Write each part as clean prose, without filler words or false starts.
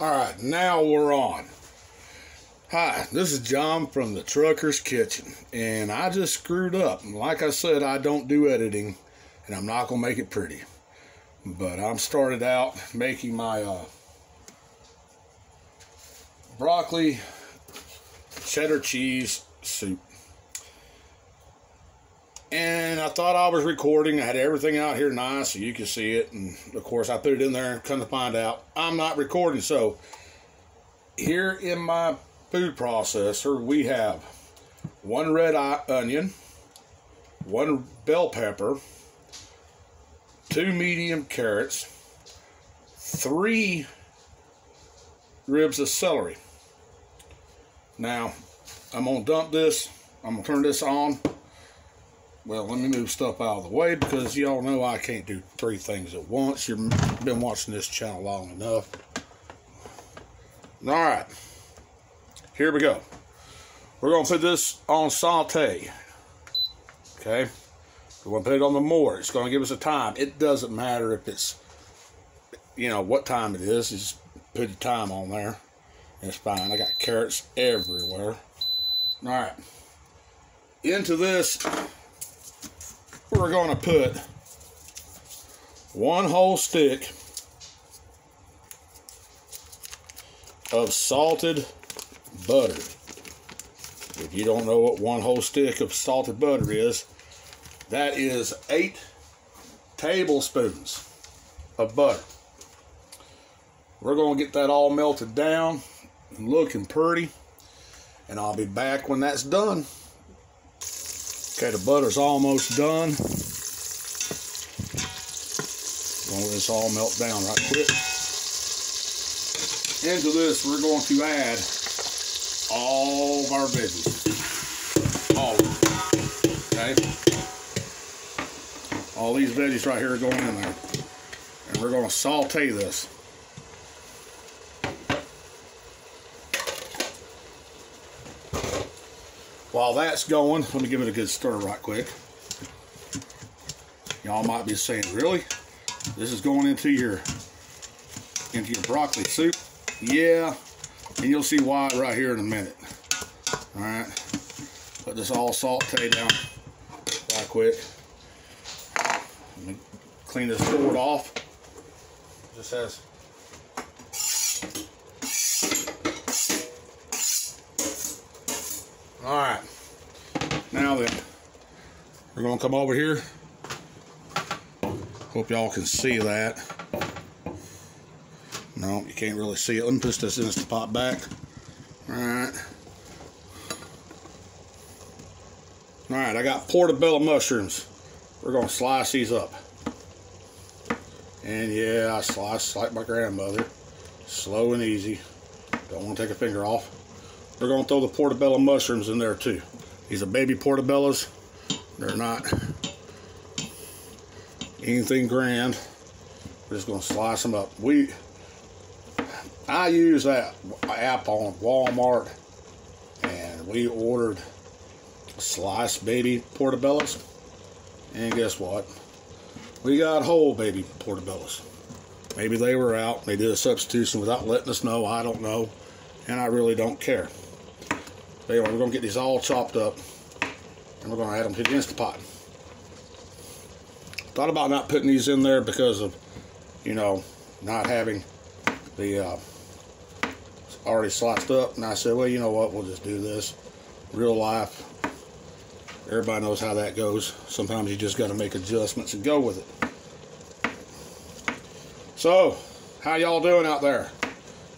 Alright, now we're on. Hi, this is John from the Trucker's Kitchen, and I just screwed up. Like I said, I don't do editing, and I'm not going to make it pretty. But I'm started out making my broccoli cheddar cheese soup. And I thought I was recording. I had everything out here nice so you can see it. And of course I put it in there and come to find out I'm not recording. So here in my food processor we have one red onion, one bell pepper, 2 medium carrots, 3 ribs of celery. Now I'm gonna dump this. I'm gonna turn this on. Well, let me move stuff out of the way because y'all know I can't do 3 things at once. You've been watching this channel long enough. Alright, here we go. We're going to put this on saute. Okay? We're going to put it on the mortar. It's going to give us a time. It doesn't matter if it's, you know, what time it is. Just put the time on there. It's fine. I got carrots everywhere. Alright. Into this, we're going to put 1 whole stick of salted butter. If you don't know what 1 whole stick of salted butter is, that is 8 tablespoons of butter. We're going to get that all melted down and looking pretty, and I'll be back when that's done. Okay, the butter's almost done. Gonna let this all melt down right quick. Into this, we're going to add all of our veggies. All of them. Okay? All these veggies right here are going in there. And we're going to saute this. While that's going, let me give it a good stir right quick. Y'all might be saying, really? This is going into your broccoli soup? Yeah, and you'll see why right here in a minute. Alright, let this all saute down right quick. Let me clean this board off. Just has alright, now then, we're going to come over here. Hope y'all can see that. No, you can't really see it. Let me push this Instant Pot back. Alright. Alright, I got portobello mushrooms. We're going to slice these up. And yeah, I slice like my grandmother. Slow and easy. Don't want to take a finger off. We're going to throw the portobello mushrooms in there too. These are baby portobellos. They're not anything grand. We're just going to slice them up. I use that app on Walmart, and we ordered sliced baby portobellos, and guess what? We got whole baby portobellos. Maybe they were out. They did a substitution without letting us know. I don't know, and I really don't care. But anyway, we're going to get these all chopped up, and we're going to add them to the Instant Pot. Thought about not putting these in there because of, you know, not having the already sliced up, and I said, well, you know what, we'll just do this. Real life, everybody knows how that goes. Sometimes you just got to make adjustments and go with it. So, how y'all doing out there?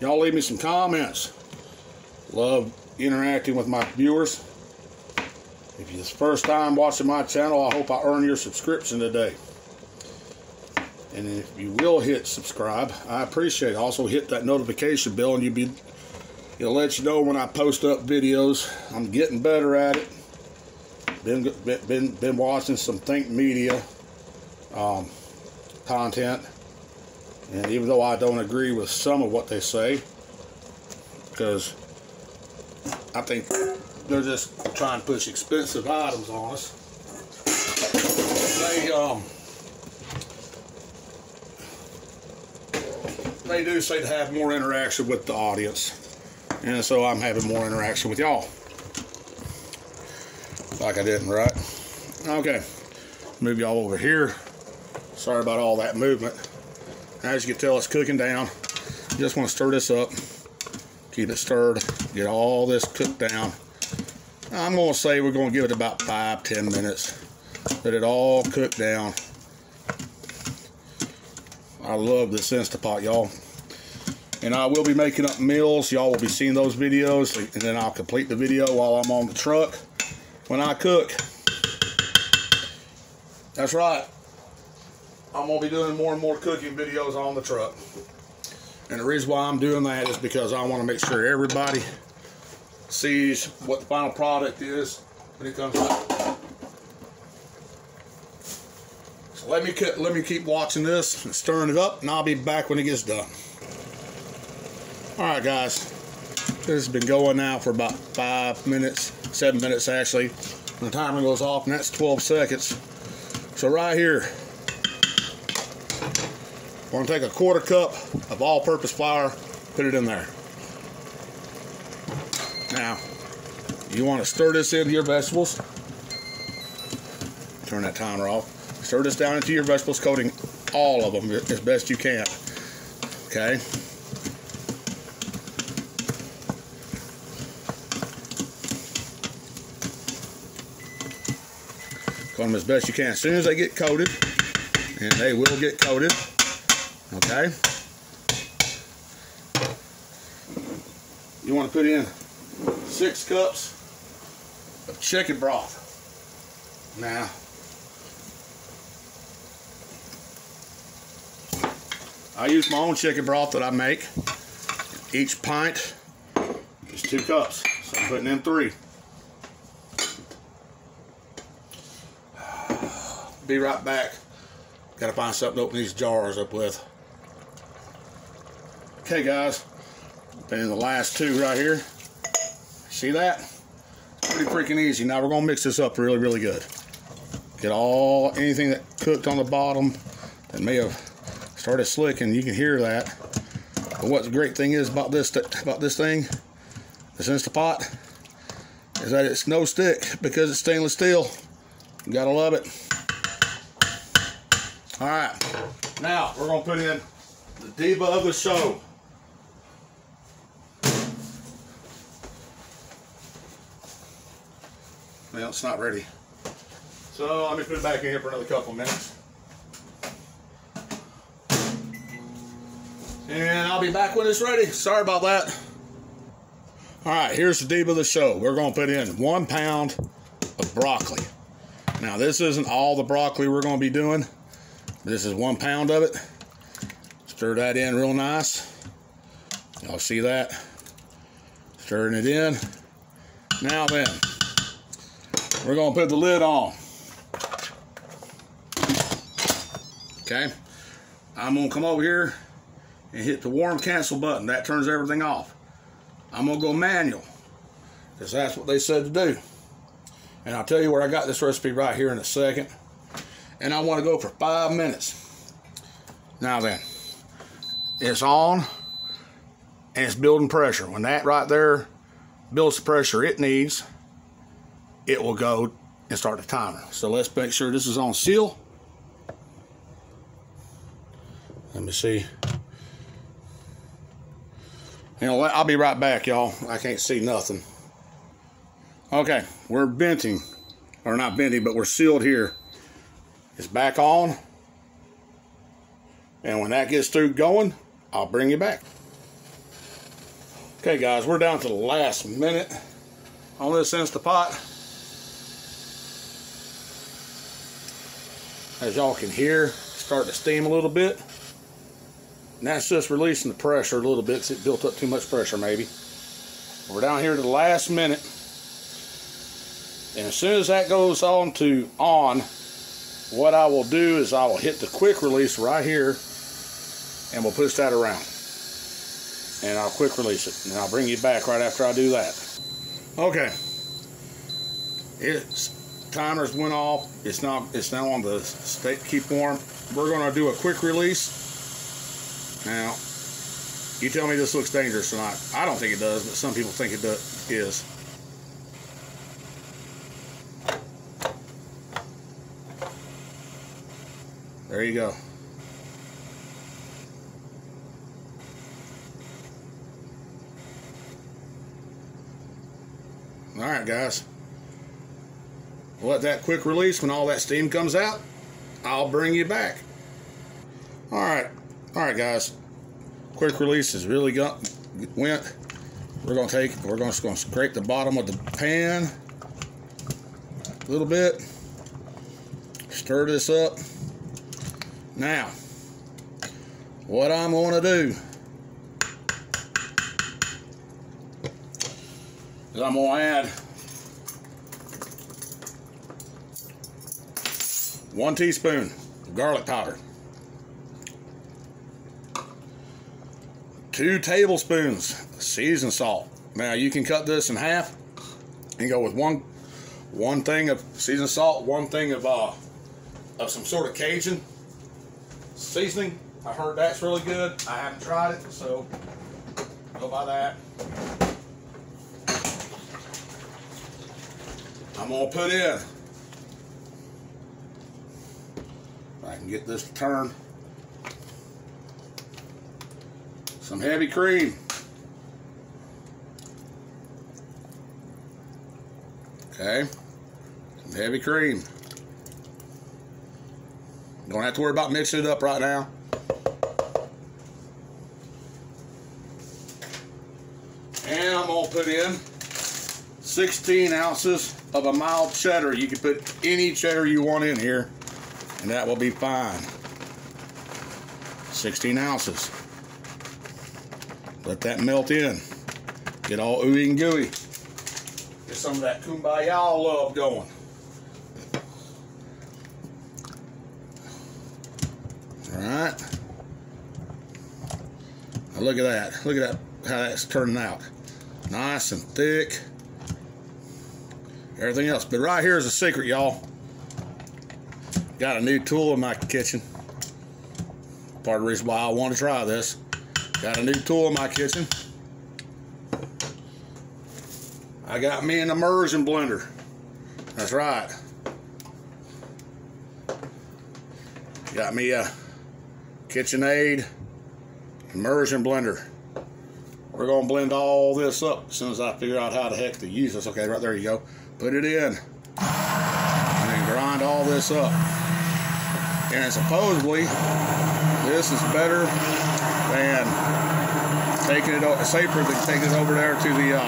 Y'all leave me some comments. Love interacting with my viewers. If it's the first time watching my channel, I hope I earn your subscription today. And if you will hit subscribe, I appreciate it. Also hit that notification bell, and it'll let you know when I post up videos. I'm getting better at it. Been watching some Think Media content, and even though I don't agree with some of what they say, because I think they're just trying to push expensive items on us. they do say to have more interaction with the audience. And so I'm having more interaction with y'all. Like I didn't, right? Okay. Move y'all over here. Sorry about all that movement. As you can tell, it's cooking down. You just want to stir this up. Keep it stirred. Get all this cooked down. I'm going to say we're going to give it about 5-10 minutes. Let it all cook down. I love this Instapot, y'all. And I will be making up meals. Y'all will be seeing those videos. And then I'll complete the video while I'm on the truck when I cook. That's right. I'm going to be doing more and more cooking videos on the truck. And the reason why I'm doing that is because I want to make sure everybody sees what the final product is when it comes out. So let me keep watching this and stirring it up, and I'll be back when it gets done. Alright guys, this has been going now for about 5 minutes, 7 minutes actually. When the timer goes off, and that's 12 seconds. So right here, we're going to take a 1/4 cup of all-purpose flour, put it in there. Now, you want to stir this into your vegetables. Turn that timer off. Stir this down into your vegetables, coating all of them as best you can. Okay. Coat them as best you can. As soon as they get coated, and they will get coated, okay, you want to put in 6 cups of chicken broth. Now, I use my own chicken broth that I make. Each pint is 2 cups, so I'm putting in 3. Be right back. Gotta find something to open these jars up with. Okay guys, put in the last 2 right here. See that? Pretty freaking easy. Now we're gonna mix this up really, really good. Get anything that cooked on the bottom that may have started slicking. You can hear that. But what the great thing is about this thing, this Instapot, is that it's no stick because it's stainless steel. You gotta love it. All right, now we're gonna put in the diva of the show. Well, it's not ready. So let me put it back in here for another couple minutes. And I'll be back when it's ready. Sorry about that. All right, here's the diva of the show. We're gonna put in 1 pound of broccoli. Now this isn't all the broccoli we're gonna be doing. This is 1 pound of it. Stir that in real nice. Y'all see that? Stirring it in. Now then, we're gonna put the lid on. Okay, I'm gonna come over here and hit the warm cancel button. That turns everything off. I'm gonna go manual because that's what they said to do. And I'll tell you where I got this recipe right here in a second. And I want to go for 5 minutes. Now then, it's on and it's building pressure. When that right there builds the pressure it needs, it will go and start the timer. So let's make sure this is on seal. Let me see. You know what? I'll be right back, y'all. I can't see nothing. Okay, we're venting, or not venting, but we're sealed here. It's back on. And when that gets through going, I'll bring you back. Okay, guys, we're down to the last minute on this Instapot. As y'all can hear, it's starting to steam a little bit. And that's just releasing the pressure a little bit because it built up too much pressure maybe. We're down here to the last minute. And as soon as that goes on, what I will do is I will hit the quick release right here and we'll push that around. And I'll quick release it. And I'll bring you back right after I do that. Okay. Timer's went off. It's now on the keep warm. We're going to do a quick release. Now, You tell me this looks dangerous or not. I don't think it does, but some people think it is. There you go. All right, guys. We'll let that quick release. When all that steam comes out, I'll bring you back. All right, guys. Quick release is really went. We're just gonna scrape the bottom of the pan a little bit. Stir this up. Now, what I'm gonna do is I'm gonna add 1 teaspoon of garlic powder, 2 tablespoons seasoned salt. Now you can cut this in half and go with one thing of seasoned salt, 1 thing of some sort of Cajun seasoning. I heard that's really good. I haven't tried it, so go by that. I'm gonna put in, if I can get this to turn, some heavy cream. Okay, some heavy cream. Don't have to worry about mixing it up right now. And I'm gonna put in 16 ounces of a mild cheddar. You can put any cheddar you want in here, and that will be fine. 16 ounces. Let that melt in. Get all ooey and gooey. Get some of that kumbaya love going. Alright. Now look at that. Look at that, how that's turning out. Nice and thick. Everything else. But right here is a secret, y'all. Got a new tool in my kitchen. Part of the reason why I want to try this. Got a new tool in my kitchen. I got me an immersion blender. That's right. Got me a KitchenAid immersion blender. We're gonna blend all this up as soon as I figure out how the heck to use this. Okay, right there you go. Put it in. And then grind all this up. And supposedly, this is better than taking it over, safer than taking it over there to the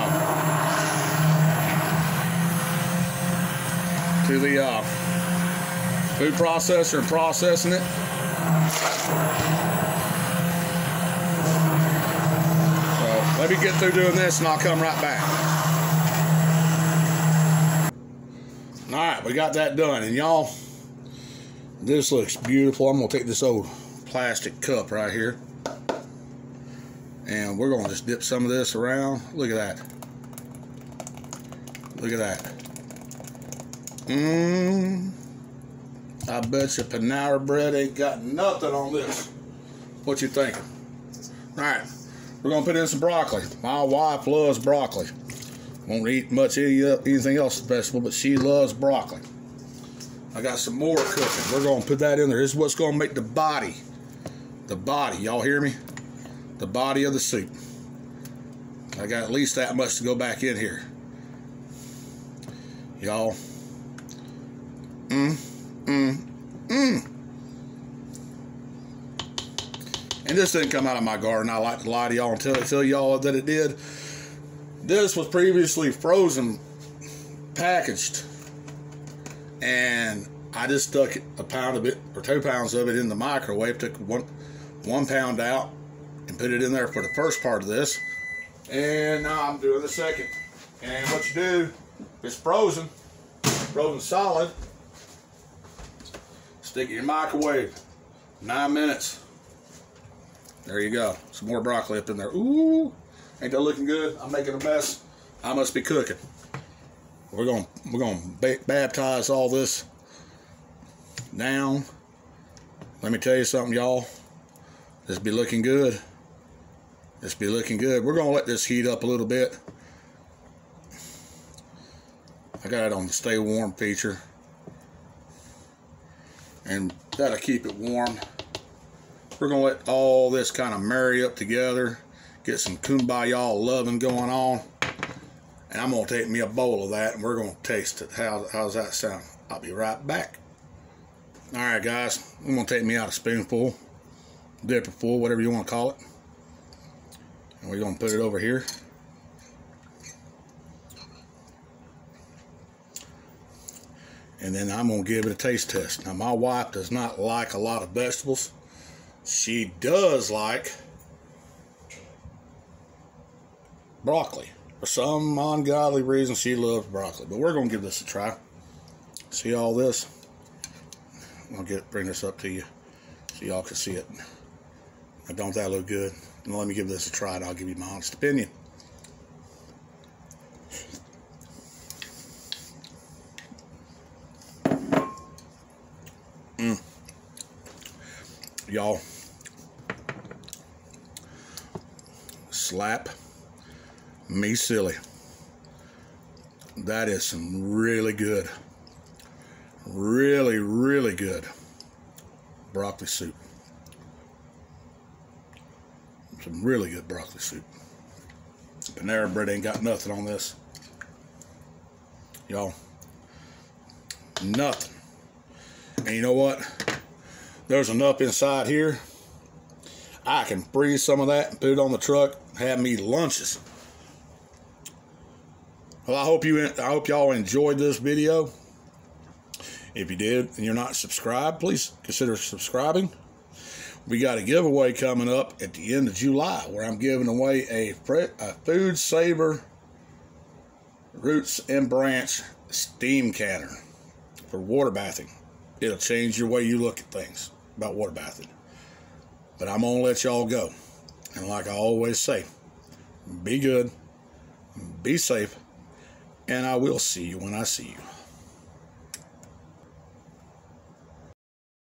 food processor and processing it. So let me get through doing this and I'll come right back. Alright, we got that done. And y'all, this looks beautiful. I'm going to take this old plastic cup right here. And we're going to just dip some of this around. Look at that. Look at that. I bet you Panera bread ain't got nothing on this. What you thinking? Alright, we're going to put in some broccoli. My wife loves broccoli. Won't eat much anything else vegetable, but she loves broccoli. I got some more cooking. We're going to put that in there. This is what's going to make the body. The body, y'all hear me? The body of the soup. I got at least that much to go back in here. Y'all. And this didn't come out of my garden. I like to lie to y'all and tell y'all that it did. This was previously frozen, packaged, and I just stuck a pound of it or 2 pounds of it in the microwave. Took one pound out and put it in there for the first part of this, and now I'm doing the second. And what you do, it's frozen solid. Stick it in your microwave, 9 minutes. There you go. Some more broccoli up in there. Ooh, ain't that looking good? I'm making a mess. I must be cooking. We're gonna baptize all this down. Let me tell you something, y'all. This be looking good. This be looking good. We're gonna let this heat up a little bit. I got it on the stay warm feature, and that'll keep it warm. We're gonna let all this kind of marry up together, get some kumbaya loving going on, and I'm gonna take me a bowl of that and we're gonna taste it. How's that sound? I'll be right back. All right, guys, I'm gonna take me out a spoonful, dipperful, whatever you want to call it, and we're gonna put it over here. And then I'm gonna give it a taste test. Now, my wife does not like a lot of vegetables. She does like broccoli. For some ungodly reason, she loves broccoli. But we're gonna give this a try. See all this? I'll bring this up to you so y'all can see it. Now, don't that look good? Now, let me give this a try and I'll give you my honest opinion. Y'all, slap me silly. That is some really good, really good broccoli soup. Some really good broccoli soup. Panera bread ain't got nothing on this. Y'all, nothing. And you know what? There's enough inside here. I can freeze some of that and put it on the truck, have me lunches. Well, I hope y'all enjoyed this video. If you did and you're not subscribed, please consider subscribing. We got a giveaway coming up at the end of July where I'm giving away a Food Saver Roots and Branch steam canner for water bathing. It'll change your way you look at things about water bathing. But I'm going to let y'all go. And like I always say, be good, be safe, and I will see you when I see you.